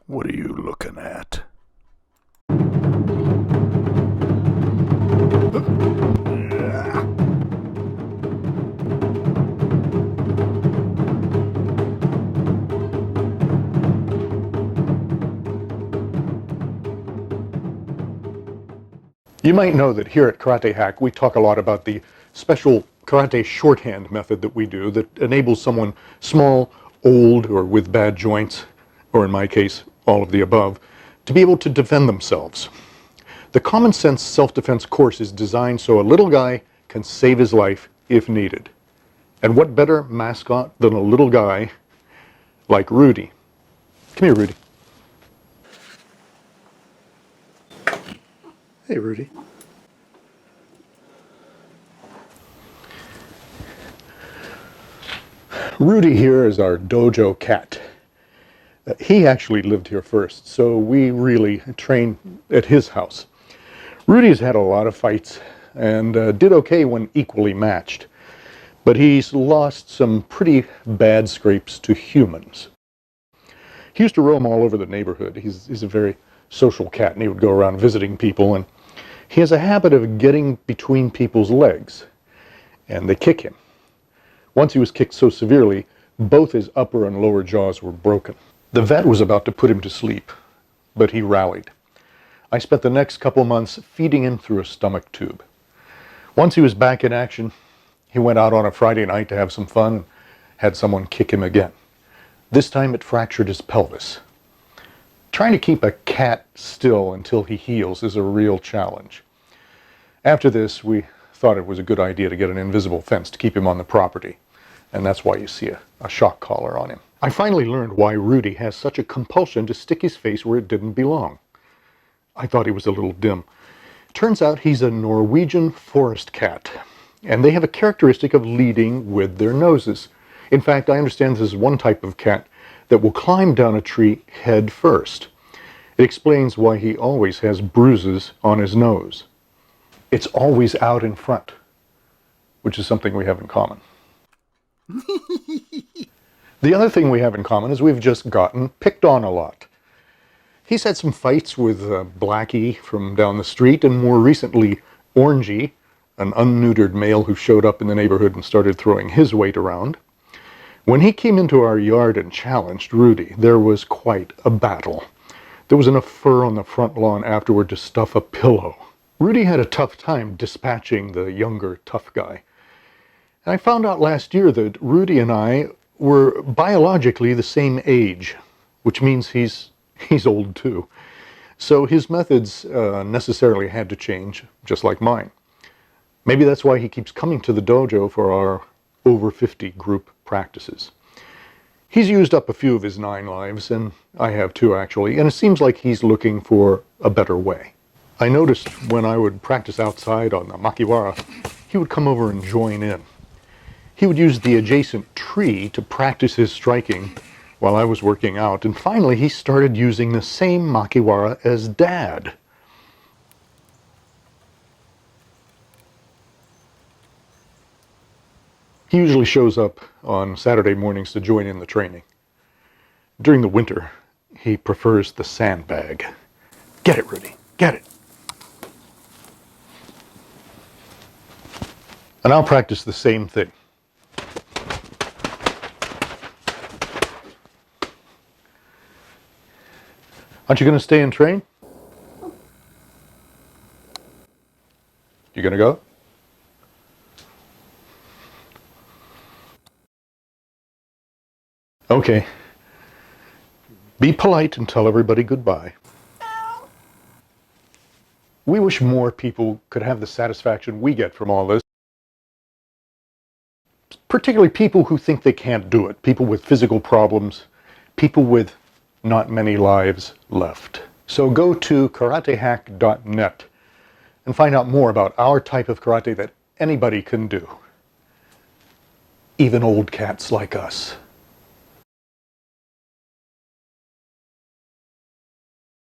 What are you looking at? You might know that here at Karate Hack we talk a lot about the special karate shorthand method that we do that enables someone small, old, or with bad joints, or in my case, all of the above, to be able to defend themselves. The Common Sense Self-Defense course is designed so a little guy can save his life if needed. And what better mascot than a little guy like Rudy? Come here, Rudy. Hey, Rudy. Rudy here is our dojo cat. He actually lived here first, so we really trained at his house. Rudy's had a lot of fights and did okay when equally matched, but he's lost some pretty bad scrapes to humans. He used to roam all over the neighborhood. He's a very social cat, and he would go around visiting people, and he has a habit of getting between people's legs, and they kick him. Once he was kicked so severely, both his upper and lower jaws were broken. The vet was about to put him to sleep, but he rallied. I spent the next couple months feeding him through a stomach tube. Once he was back in action, he went out on a Friday night to have some fun and had someone kick him again. This time it fractured his pelvis. Trying to keep a cat still until he heals is a real challenge. After this, we thought it was a good idea to get an invisible fence to keep him on the property. And that's why you see a shock collar on him. I finally learned why Rudy has such a compulsion to stick his face where it didn't belong. I thought he was a little dim. Turns out he's a Norwegian forest cat, and they have a characteristic of leading with their noses. In fact, I understand this is one type of cat that will climb down a tree head first. It explains why he always has bruises on his nose. It's always out in front, which is something we have in common. The other thing we have in common is we've just gotten picked on a lot. He's had some fights with Blackie from down the street, and more recently Orangey, an unneutered male who showed up in the neighborhood and started throwing his weight around. When he came into our yard and challenged Rudy, there was quite a battle. There was enough fur on the front lawn afterward to stuff a pillow. Rudy had a tough time dispatching the younger tough guy. And I found out last year that Rudy and I were biologically the same age, which means he's old too. So his methods necessarily had to change, just like mine. Maybe that's why he keeps coming to the dojo for our over 50 group practices. He's used up a few of his 9 lives, and I have too actually, and it seems like he's looking for a better way. I noticed when I would practice outside on the makiwara, he would come over and join in. He would use the adjacent tree to practice his striking while I was working out, and finally he started using the same makiwara as Dad. He usually shows up on Saturday mornings to join in the training. During the winter, he prefers the sandbag. Get it, Rudy, get it. And I'll practice the same thing. Aren't you going to stay and train? You going to go? Okay. Be polite and tell everybody goodbye. We wish more people could have the satisfaction we get from all this. Particularly people who think they can't do it. People with physical problems. People with not many lives left. So go to karatehack.net and find out more about our type of karate that anybody can do. Even old cats like us.